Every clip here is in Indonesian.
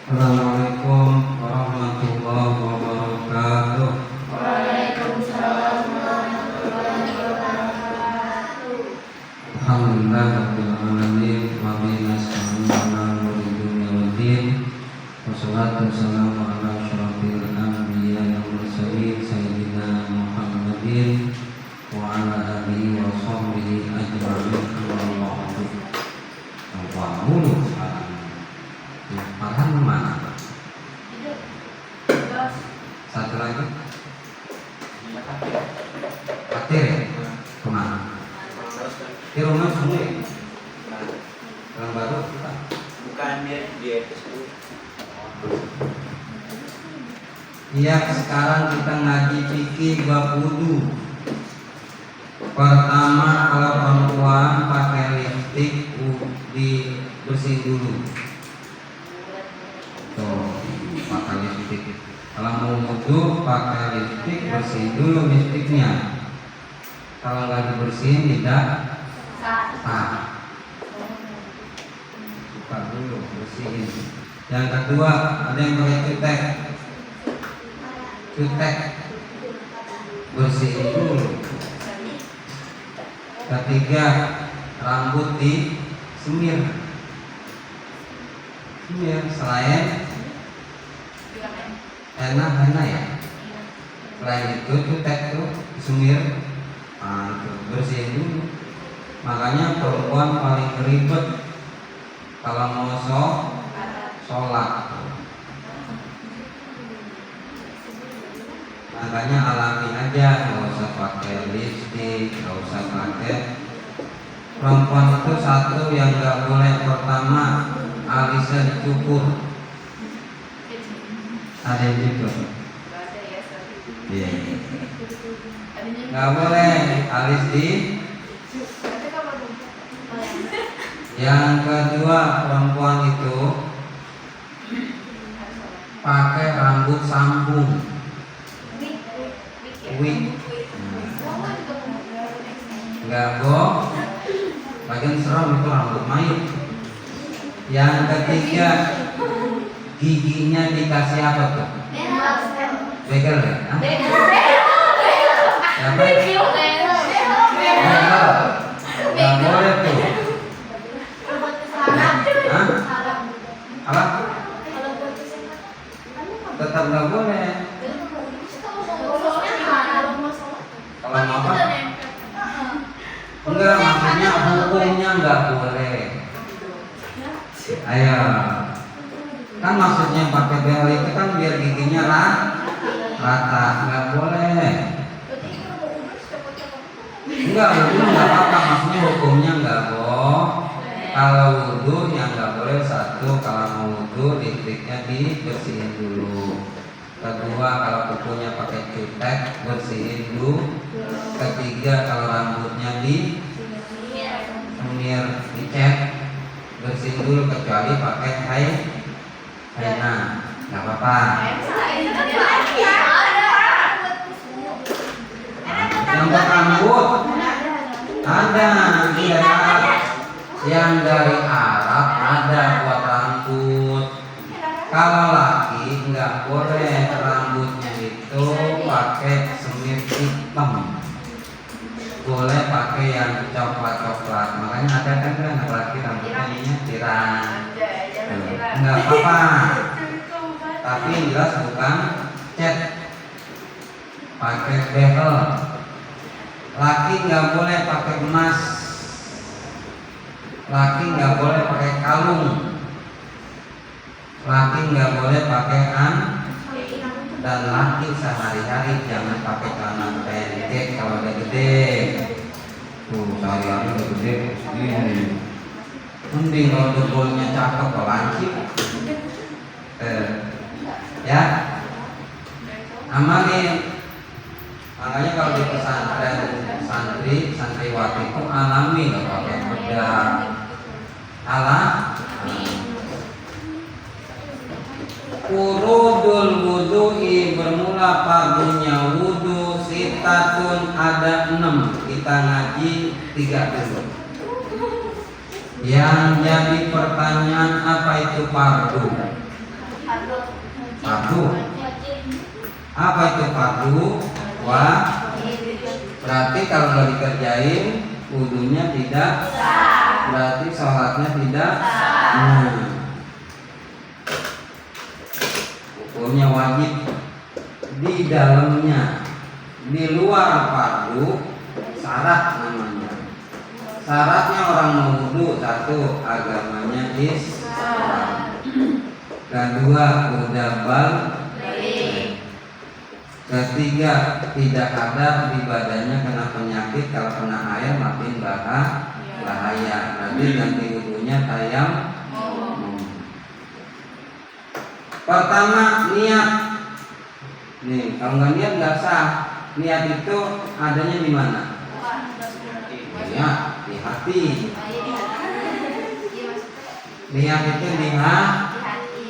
Assalamualaikum warahmatullahi wabarakatuh. Waalaikumsalam warahmatullahi wabarakatuh. Alhamdulillah rabbil alamin wa bihi nasta'inu ala umuri dunya waddin. Wassalatu wassalamu ala asyrofil anbiya'i wal mursalin sayyidina Muhammadin wa ala alihi wa sahbihi ajma'in. Farhan mana? Satu lagi. Fatir ya? Kemana? Di rumah semua. Orang baru? Bukan dia itu. Iya, sekarang kita ngaji fikih bab wudu. Pertama, kalau perempuan pakai lipstik dibersihin dulu. Tuh, pakai lipstik. Kalau mau wudu pakai lipstik, bersihin dulu lipstiknya. Kalau nggak dibersihin tidak sah. Buka dulu, bersihin. Yang kedua, ada yang pakai cutek. Cutek, bersihin dulu. Ketiga, rambut disemir. Selain henna ya. Selain itu cutek tuh semir, itu bersihin dulu. Makanya perempuan paling ribet kalau mau sholat. Makanya alami aja, nggak usah pakai lipstik, nggak usah pakai. Perempuan itu satu yang nggak boleh, pertama alisnya dicukur. Ada yang cukur? Iya. Nggak boleh alis di. Yang kedua, perempuan itu pakai rambut sambung, wig. Nggak boleh. Bagian serem itu rambut mayat. Yang ketiga, giginya dikasih apa tuh? Begel ya? Nggak boleh tuh. Apa? Tetap nggak boleh. Kalau apa? Enggak, maksudnya hukumnya nggak boleh. Ayo, kan maksudnya pakai behel itu kan biar giginya rata, nggak boleh. Enggak, wudu nggak apa-apa, maksudnya hukumnya nggak boleh. Kalau wudu yang nggak boleh satu, kalau mau wudu lipstiknya dibersihin dulu. Kedua, kalau kukunya pakai cutek bersihin dulu. Ketiga, kalau rambutnya semir, dicat, bersihin dulu kecuali pakai henna, nggak apa-apa. Yang buat rambut ada di Arab, yang dari Arab ada buat rambut. Kalau laki nggak boleh rambutnya itu pakai semir hitam, boleh pakai yang coklat. Makanya ada kan anak laki rambutnya ini tirang, nggak apa-apa. Tapi yang jelas bukan cat, pakai behel. Laki nggak boleh pakai emas, laki nggak boleh pakai kalung, laki nggak boleh pakai dan laki sehari-hari jangan pakai celana pendek kalau udah gede. Tuh sehari-hari udah gede segini. Mending kalau dengkulnya cakep lancip. Ya, amalin. Makanya kalau di pesantren santriwati itu alami, nggak pakai bedak. Urudul wudu'i, bermula paginya wudu, Sitatun ada 6. Kita ngaji 3 dulu. Yang jadi pertanyaan, apa itu fardu? Fardu. Apa itu fardu? Berarti kalau nggak dikerjain, wudunya tidak sah. Berarti sholatnya tidak sah. Hukumnya wajib di dalamnya. Di luar fardu syarat namanya. Syaratnya orang mau wudu, 1 agamanya Islam. Kedua udah balik. Ketiga tidak ada di badannya kena penyakit, kalau kena air makin bahaya. Nanti ganti wudunya tayang. Pertama niat. Nih kalau nggak niat nggak sah. Niat itu adanya di mana? Niat di hati. Niat itu di hati.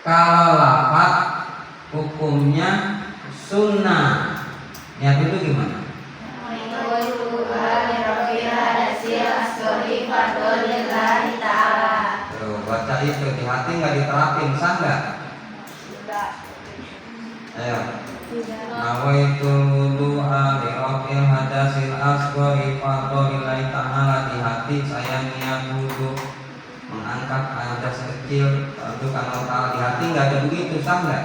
Kalau lafaz hukumnya sunnah. Niat itu gimana? Tuh, baca itu di hati nggak diterapin, sah nggak? Ayo. Nawaitu wudu'a li raf'il hadasil asghari fardholillahi ta'ala. Di hati saya niat wudu mengangkat hadas kecil untuk Allah Ta'ala. Di hati nggak ada begitu, sah nggak?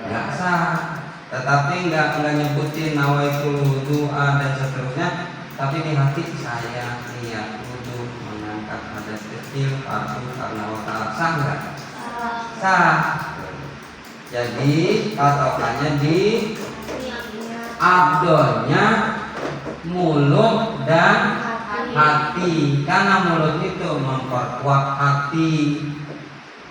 Nggak sah. Tetapi nggak nyebutin nawaitu wudu'a dan seterusnya, tapi di hati saya niat wudu mengangkat hadas kecil fardu karena Allah Ta'ala. Sah nggak? Sah. Jadi patokannya di abdolnya mulut dan hati, karena mulut itu memperkuat hati.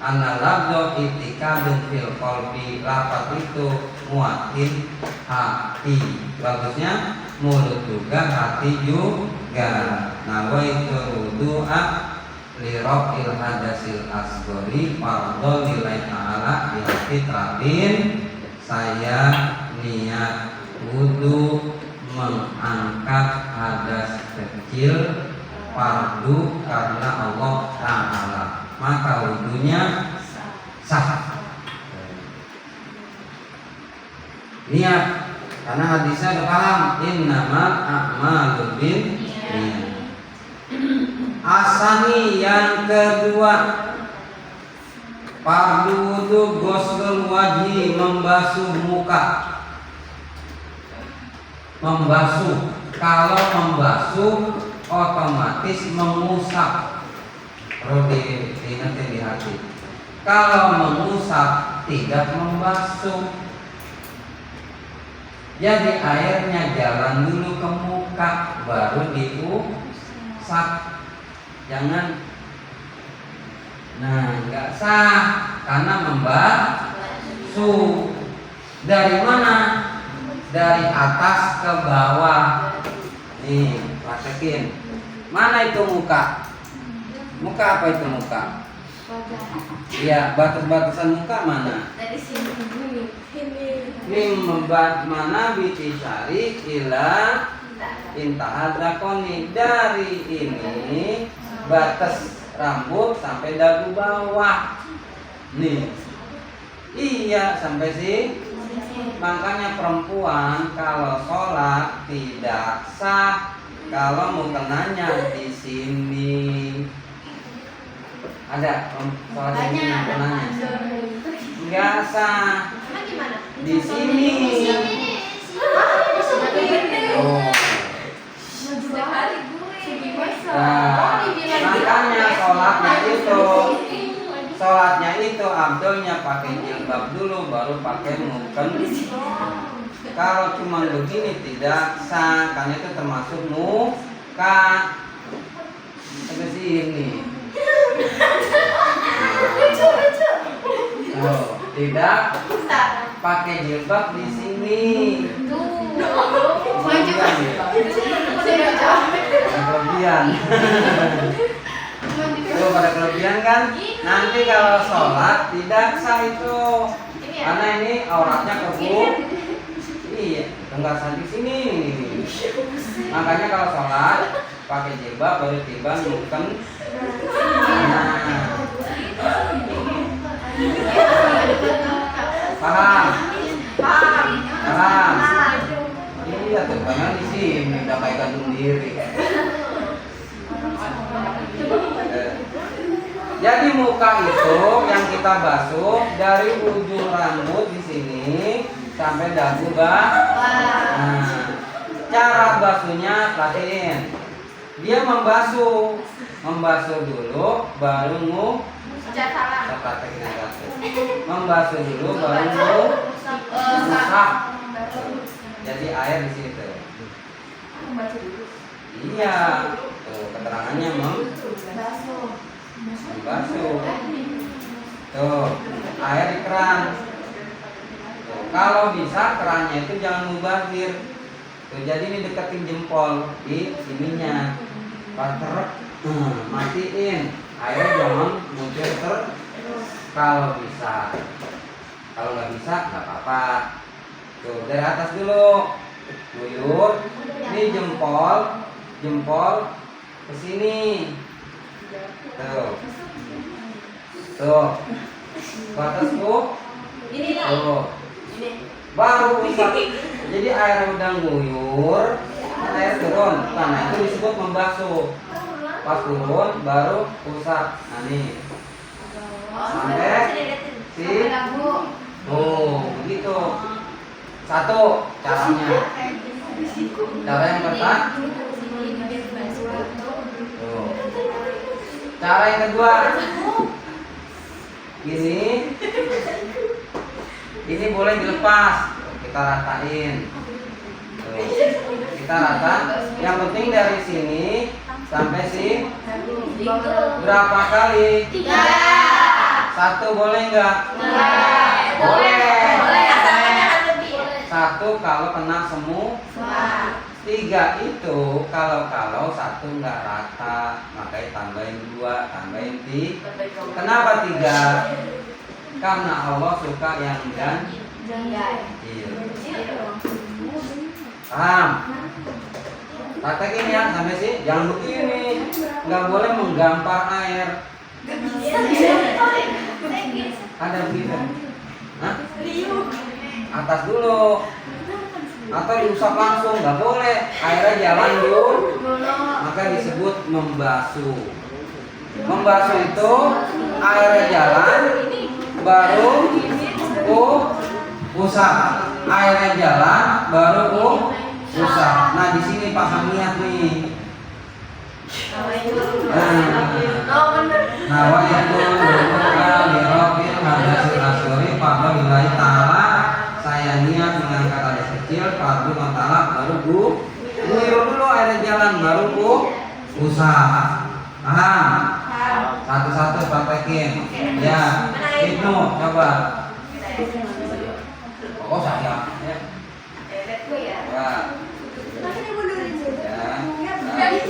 Analabdo itikadun fil qalbi, lafaz itu muatin hati. Bagusnya mulut juga hati juga. Nawaitu wudu'a li raf'il hadasil asghari fardholillahi ta'ala. Di hati terapin saya niat wudu mengangkat hadas kecil fardu karena Allah Ta'ala, maka wudunya sah. Niat, karena hadisnya udah paham, innamal a'malu binniyat. Asani yang kedua, fardu wudu ghuslul wajhi, membasuh muka. Membasuh, kalau membasuh otomatis mengusap. Perlu diingetin di hati. Kalau mengusap tidak membasuh. Jadi airnya jalan dulu ke muka, baru diusap. Jangan. Nah, nggak sah karena membasuh. Dari mana? Dari atas ke bawah. Nih, praktekin. Mana itu muka? Muka apa itu muka? Iya, batas-batasan muka mana? Dari sini dulu. Ini mana bitisari ila intahadrakoni, dari ini batas rambut sampai dagu bawah. Nih. Iya, sampai sini. Makanya perempuan kalau sholat tidak sah kalau mukenanya di sini. Ada sholat di sini mukenanya? Enggak sah. Di sini. Oh. Nah, makanya sholatnya itu abdolnya pakai jilbab dulu, baru pakai muken. Kalau cuma begini tidak sah, karena itu termasuk muka. Seperti ini. Oh, tidak pakai jilbab di sini. Kelebihan. Itu pada kelebihan kan? Nanti kalau sholat tidak sah itu, karena ini auratnya kebuka. punggasan di sini. Makanya kalau sholat pakai jilbab baru tiba mungkin. Nah. Paham? Paham. Iya tuh, karena di sini udah kayak gantung diri. Jadi muka itu yang kita basuh dari ujung rambut di sini sampai dagu bawah. Nah, cara basuhnya perhatiin. Dia membasuh dulu baru membasuh dulu baru ngusap. Jadi air di sini tuh. Iya, tuh keterangannya membasuh. Tuh, air di keran. Tuh, kalau bisa kerannya itu jangan mubazir. Tuh, jadi ini deketin jempol di sininya. Pas matiin. Air jangan muncul terus. Kalau bisa. Kalau nggak bisa nggak apa-apa. Tuh, dari atas dulu. Guyur. Ini jempol ke sini. Tuh. Ke atas tuh. Tuh. Baru usap. Jadi air udah nguyur, air turun. Karena itu disebut membasuh. Pas turun baru usap. Nah nih. Sampai begitu. Satu caranya. Cara yang pertama. Tuh. Cara yang kedua. Ini boleh dilepas. Kita ratain. Tuh. Kita rata. Yang penting dari sini sampai sini berapa kali? 3. 1 boleh enggak? Boleh. 1 kalau kena semua. 3 itu kalau 1 enggak rata, makanya tambahin 2, tambahin 3. Kenapa 3? Karena Allah suka yang ganjil. Paham? Praktekin ya sampai sih, jangan begini, nggak boleh menggampar air. Ada begitu? Hah? Atas dulu, atau diusap langsung, nggak boleh. Airnya jalan dulu, maka disebut membasuh. Membasuh itu airnya jalan, baru usap. Airnya jalan, baru usap. Nah di sini paham niat nih. Nah, wa yakun li rabbil hadasil asghari pada wilayah ta'ala. Saya niat mengangkat hadas kecil, fardu matala baru guyur dulu airnya jalan, baru usap. Paham? Satu-satu praktekin. Ya, Ibnu coba. Oh saya. Ya.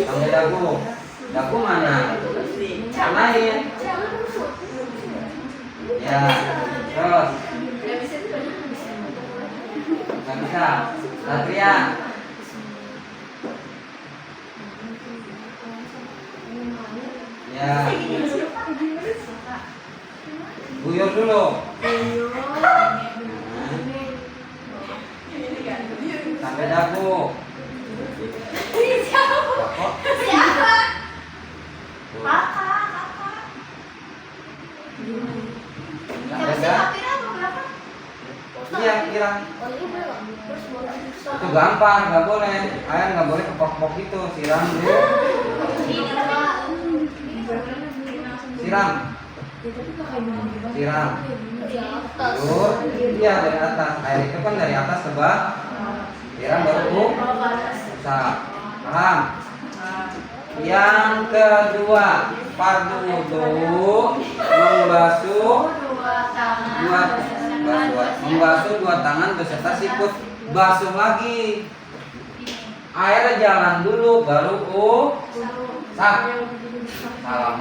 Sampai dagu mana? Lain. Ya, terus. Nggak bisa. Satria. Ya. Guyur dulu. Sampai dagu. Siapa? Kakak. Iya, kira. Itu gampang, nggak boleh. Air nggak boleh kepok-pok gitu. Siram dulu. Siram. Guyur. Iya dari atas. Air itu kan dari atas ke bawah. Siram baru usap. Paham? Yang kedua, fardu wudu membasuh dua tangan beserta siput. Basuh lagi. Air jalan dulu baru salam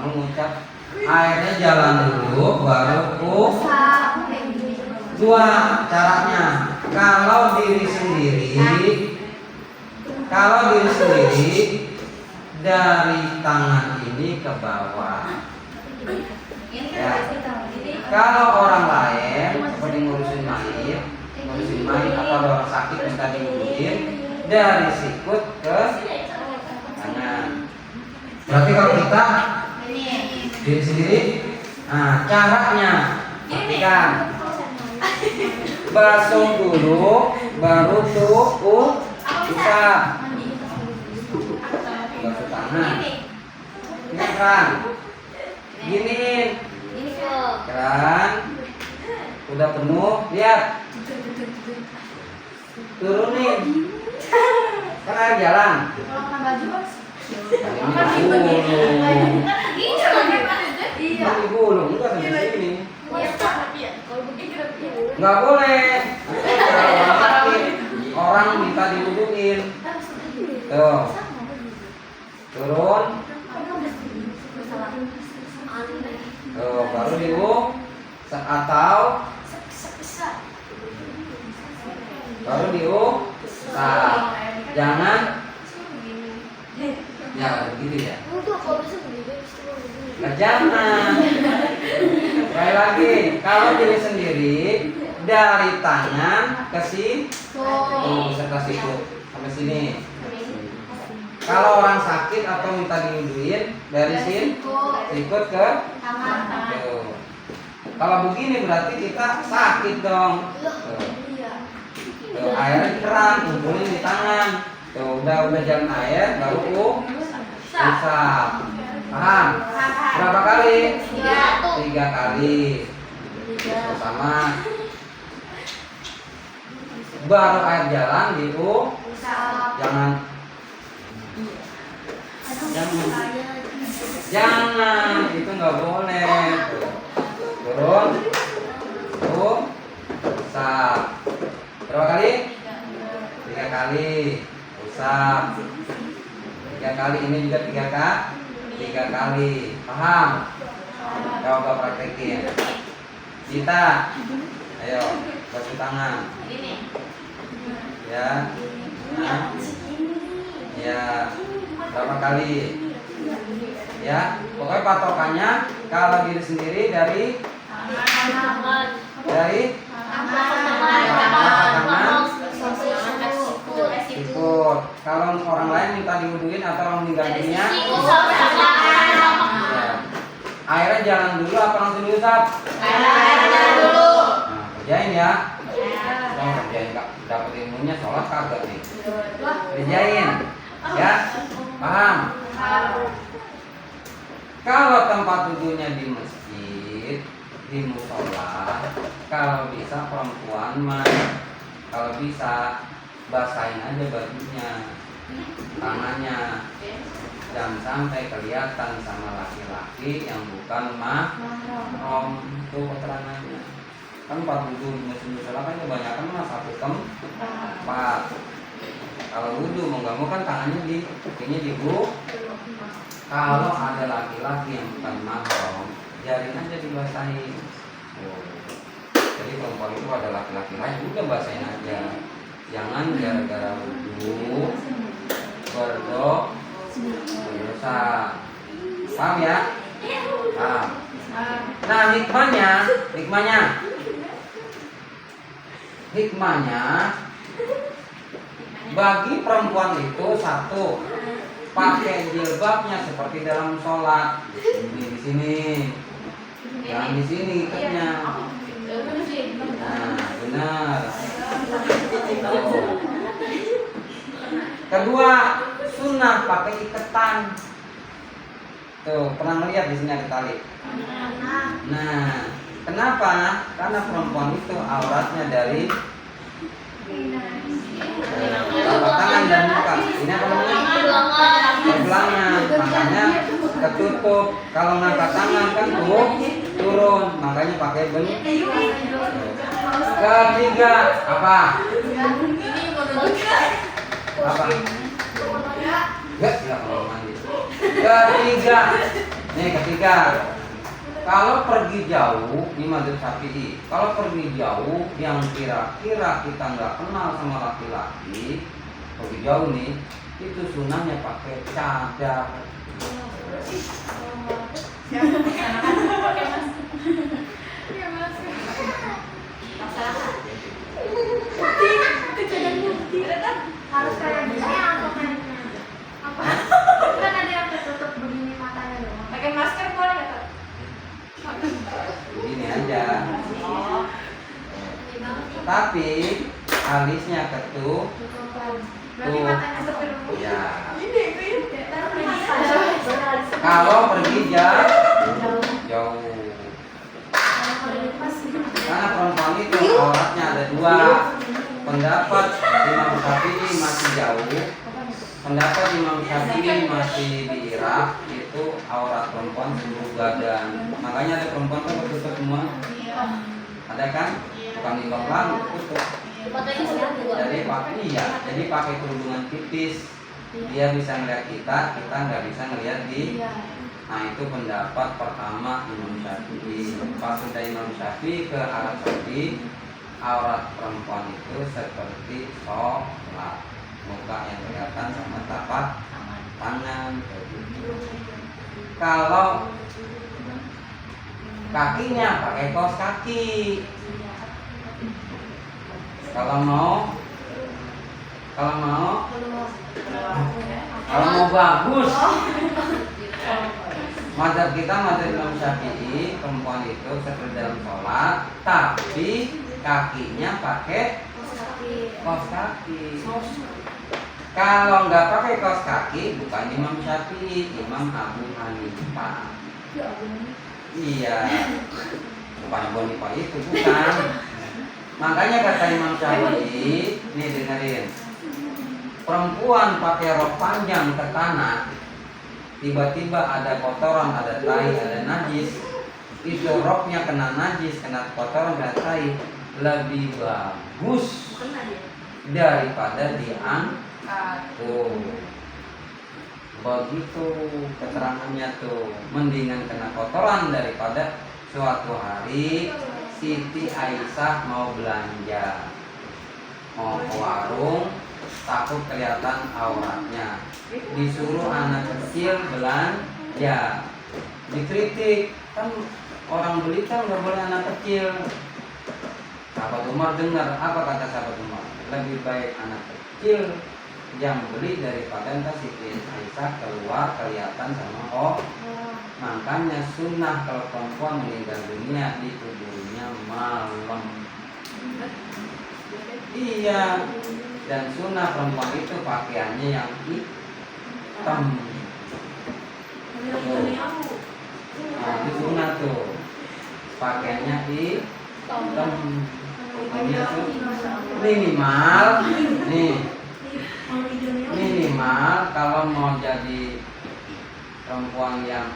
mengucap. Airnya jalan dulu baru dua caranya. Kalau diri sendiri kalau diri sendiri dari tangan ini ke bawah. Ya. Kalau orang lain seperti ngurusin mayit atau ada orang sakit minta diurusin dari sikut ke tangan. Berarti kalau kita diri sendiri, nah caranya perhatikan. Basuh dulu, baru tuh usap. Basuh tangan. Ini kan, giniin. Keran udah penuh, lihat. Turunin. Kan air jalan. Ini gulung, enggak sampai sini. Enggak boleh. Orang minta diwuduin. Tuh. Turun. Tuh, baru diwuduk atau baru diwuduk. Jangan ya begini ya. Nah, jangan. Sekali lagi, kalau diri sendiri dari tangan ke sini, serta sikut sampai sini. Kalau orang sakit atau minta diwuduin dari sini, sikut ke tangan. Kalau begini berarti kita sakit dong. Tuh, airnya di keran, kumpulin di tangan. Tuh, udah jalan air, baru usap. Paham? Berapa kali? 3 kali. Sama. Baru air jalan jangan itu nggak boleh. Turun, usap. Berapa kali? 3 kali. Usap. 3 kali, ini juga 3 kali. Paham? Coba praktekin. Kita, ayo basuh tangan. Ya. Nah. Ya. Berapa kali? Ya. Pokoknya patokannya kalau diri sendiri dari sikut. Kalau orang lain minta diwuduin atau orang meninggal dunia, airnya jalan dulu apa langsung diusap? Airnya dulu. Nah, kerjain ya. Kerjain, dapat ilmunya, sholat kagak nih. Kerjain, ya. Paham? Kalau tempat wudhunya di masjid, di musola, kalau bisa perempuan mah, kalau bisa basahin aja bajunya, tangannya, jangan sampai kelihatan sama laki-laki yang bukan mahram. Itu keterangannya. Kan tempat wudhu di musola kan kebanyakan mah satu tempat. Kalau wudhu mau nggak mau kan tangannya di Kalau ada laki-laki yang bukan mahram, jarin aja dibasahin. Jadi perempuan itu ada laki-laki lain, udah basahin aja. Jangan gara-gara wudhu berdosa. Paham ya? Paham. Nah, hikmahnya bagi perempuan itu satu, pakai jilbabnya seperti dalam sholat. Di sini, yang di sini ikatnya. Nah, benar. Kedua, sunnah pakai iketan. Tuh, pernah melihat di sini ada tali. Nah, kenapa? Karena perempuan itu auratnya dari telapak tangan dan muka. Ini apa namanya? Pergelangan. Makanya ketutup. Kalau ngangkat tangan kan turun. Makanya pakai bentuk. Ketiga apa? Apa? Enggak, kalau mandi. Ketiga. Kalau pergi jauh, ini mazhab Syafi'i. Kalau pergi jauh yang kira-kira kita nggak kenal sama laki-laki, pergi jauh nih, itu sunahnya pakai cadar. Harus kayak gini atau kayak apa? Kan ada yang tertutup begini matanya doang. Pakai masker boleh nggak, Kak? Begini aja. Tapi alisnya ketuh. Berarti matanya seperti Ya. ini. Kalau pergi jauh. Karena perempuan itu auratnya ada dua. Pendapat Imam Syafi'i masih jauh. Pendapat Imam Syafi'i masih di Irak. Itu aurat perempuan seluruh badan. Makanya ada perempuan kan tertutup semua. Ada kan? Bukan di belakang tutup. Jadi pakai kerudungan tipis. Dia bisa ngeliat kita nggak bisa ngeliat di. Nah itu pendapat pertama Imam Syafi'i. Pas sudah Imam Syafi'i ke Arab Saudi, aurat perempuan itu seperti sholat, muka yang kelihatan sama tapak tangan. Kalau kakinya pakai kaos kaki. Kalau mau bagus. Mazhab kita mazhab Imam Syafi'i, perempuan itu seperti dalam sholat, tapi kakinya pakai kaos kaki. Kalau nggak pakai kaos kaki, bukan Imam Syafi'i, Imam Abu Hanifah. Iya, bukan Abu Hanifah itu, bukan. Makanya kata Imam Syafi'i, nih dengerin, perempuan pakai rok panjang ke tanah, tiba-tiba ada kotoran, ada tai, ada najis, itu roknya kena najis, kena kotoran, kena tai, lebih bagus daripada diangkat. Tuh, begitu keterangannya tuh, mendingan kena kotoran daripada suatu hari Siti Aisyah mau belanja, mau ke warung, takut kelihatan auratnya, disuruh anak kecil belanja, dikritik, kan orang beli kan nggak boleh anak kecil. Sahabat Umar dengar apa kata sahabat Umar, lebih baik anak kecil yang beli daripada entah Siti Aisyah keluar kelihatan sama Makanya sunnah kalau perempuan meninggal dunia dikuburnya malam. Iya. Dan sunnah perempuan itu pakaiannya yang hitam. Nah, itu sunnah tuh. Pakaiannya hitam. Minimal nih. Minimal kalau mau jadi perempuan yang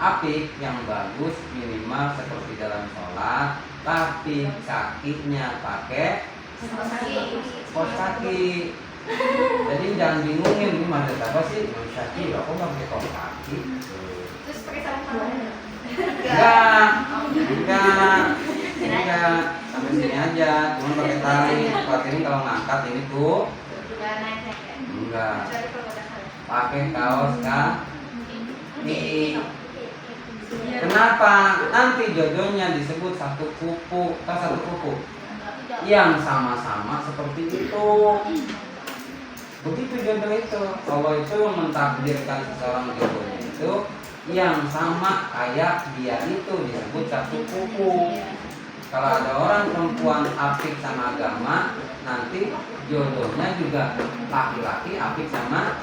apik, yang bagus, minimal seperti dalam sholat, tapi kakinya pakai kaos kaki. Jadi jangan bingungin ini mazhab apa sih? Imam Syafi'i kok pakai kaos kaki? Terus pakai sarung tangan? Enggak. Sampai sini aja, cuma pakai tali. Seperti ini kalau ngangkat ini tuh. Enggak. Pakai kaos kaki. Kenapa? Nanti jodohnya disebut satu kuku, satu kuku yang sama-sama seperti itu. Begitu jodoh itu. Allah itu mentakdirkan seseorang jodohnya itu yang sama kayak dia itu disebut satu kuku. Kalau ada orang perempuan apik sama agama, nanti jodohnya juga laki-laki apik sama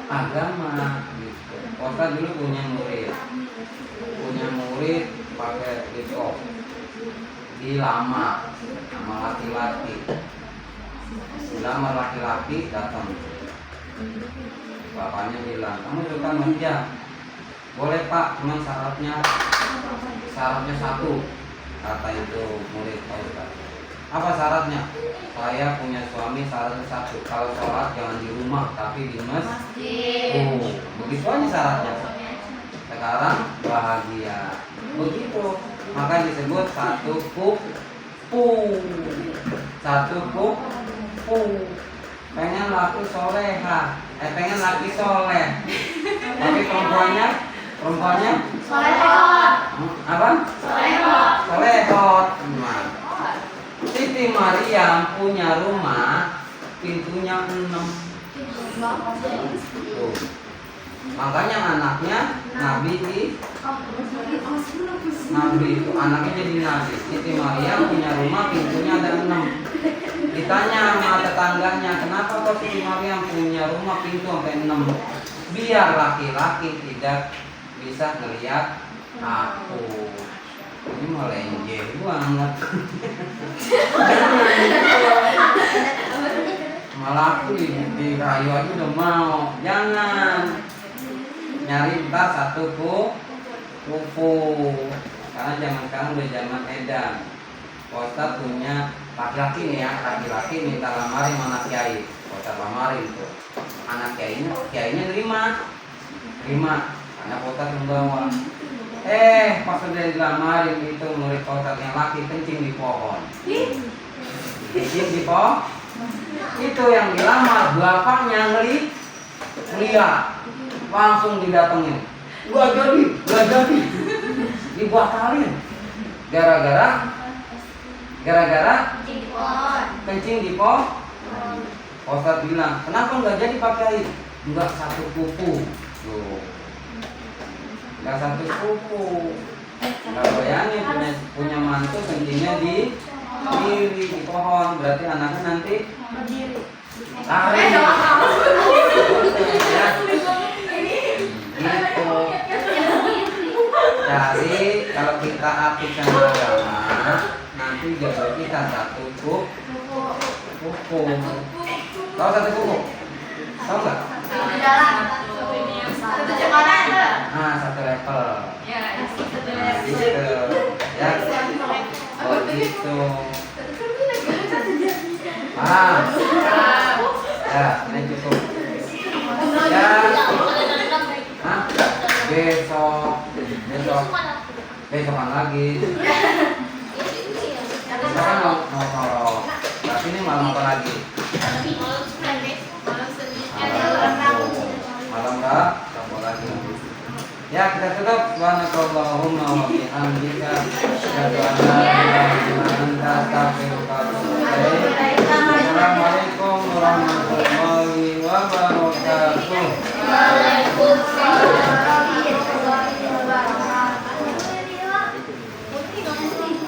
agama. Gitu. Ustaz dulu punya murid pakai hijab, dilamar sama laki-laki, dilamar laki-laki datang, bapaknya bilang kamu suka hijab? Boleh pak, cuma syaratnya satu, kata itu murid Pak Ustaz. Apa syaratnya? Saya punya suami, syaratnya satu, kalau sholat jangan di rumah tapi di masjid. Begitu aja syaratnya. Sekarang bahagia. begitu. Maka disebut satu kupu. Satu kupu. Pengen laki soleha, pengen laki soleh. Tapi perempuannya Solehot. apa? Solehot. Solehot. Nah, Siti Maryam punya rumah pintunya 6. Tuh. Makanya anaknya Nabi itu anaknya jadi Nabi. Siti Maryam punya rumah pintunya ada 6. Ditanya sama tetangganya, kenapa kok Siti Maryam punya rumah pintu sampai 6? Biar laki-laki tidak bisa ngelihat aku. Ini mau lenje banget. Malah aku dirayu aja udah mau. Jangan nyari ntar satu kupu. Karena zaman sekarang udah zaman edan. Ustaz punya laki-laki nih ya, laki-laki minta lamarin anak kiai. Ustaz lamarin tuh. Anak kiainya terima. Karena Ustaz membawa. Pas udah dilamarin itu murid Ustaz yang laki kencing di pohon. Kencing di pohon. Itu yang dilamar bapaknya ngeliat. Langsung didatengin. Gak jadi. Dibatalin. Gara-gara kencing di pohon. Ustaz bilang, kenapa nggak jadi pakai? Nggak satu kupu. Tuh. Nggak satu kupu. Nggak bayangin punya mantu kencingnya di kiri di pohon. Berarti anaknya nanti lari. Gitu. Jadi kalau kita aplikkan agama, nanti jodoh kita satu kupu. Tahu satu kupu? Tahu nggak? Satu level. Nah, gitu. Ya. Oh gitu. Paham? Ya, ini cukup. Ya. Besokan lagi. Sekarang mau tapi ini malam apa lagi? Malam Rabu lagi. Ya, kita tutup. Subhanakallahumma wa bihamdika asyhadu an la ilaha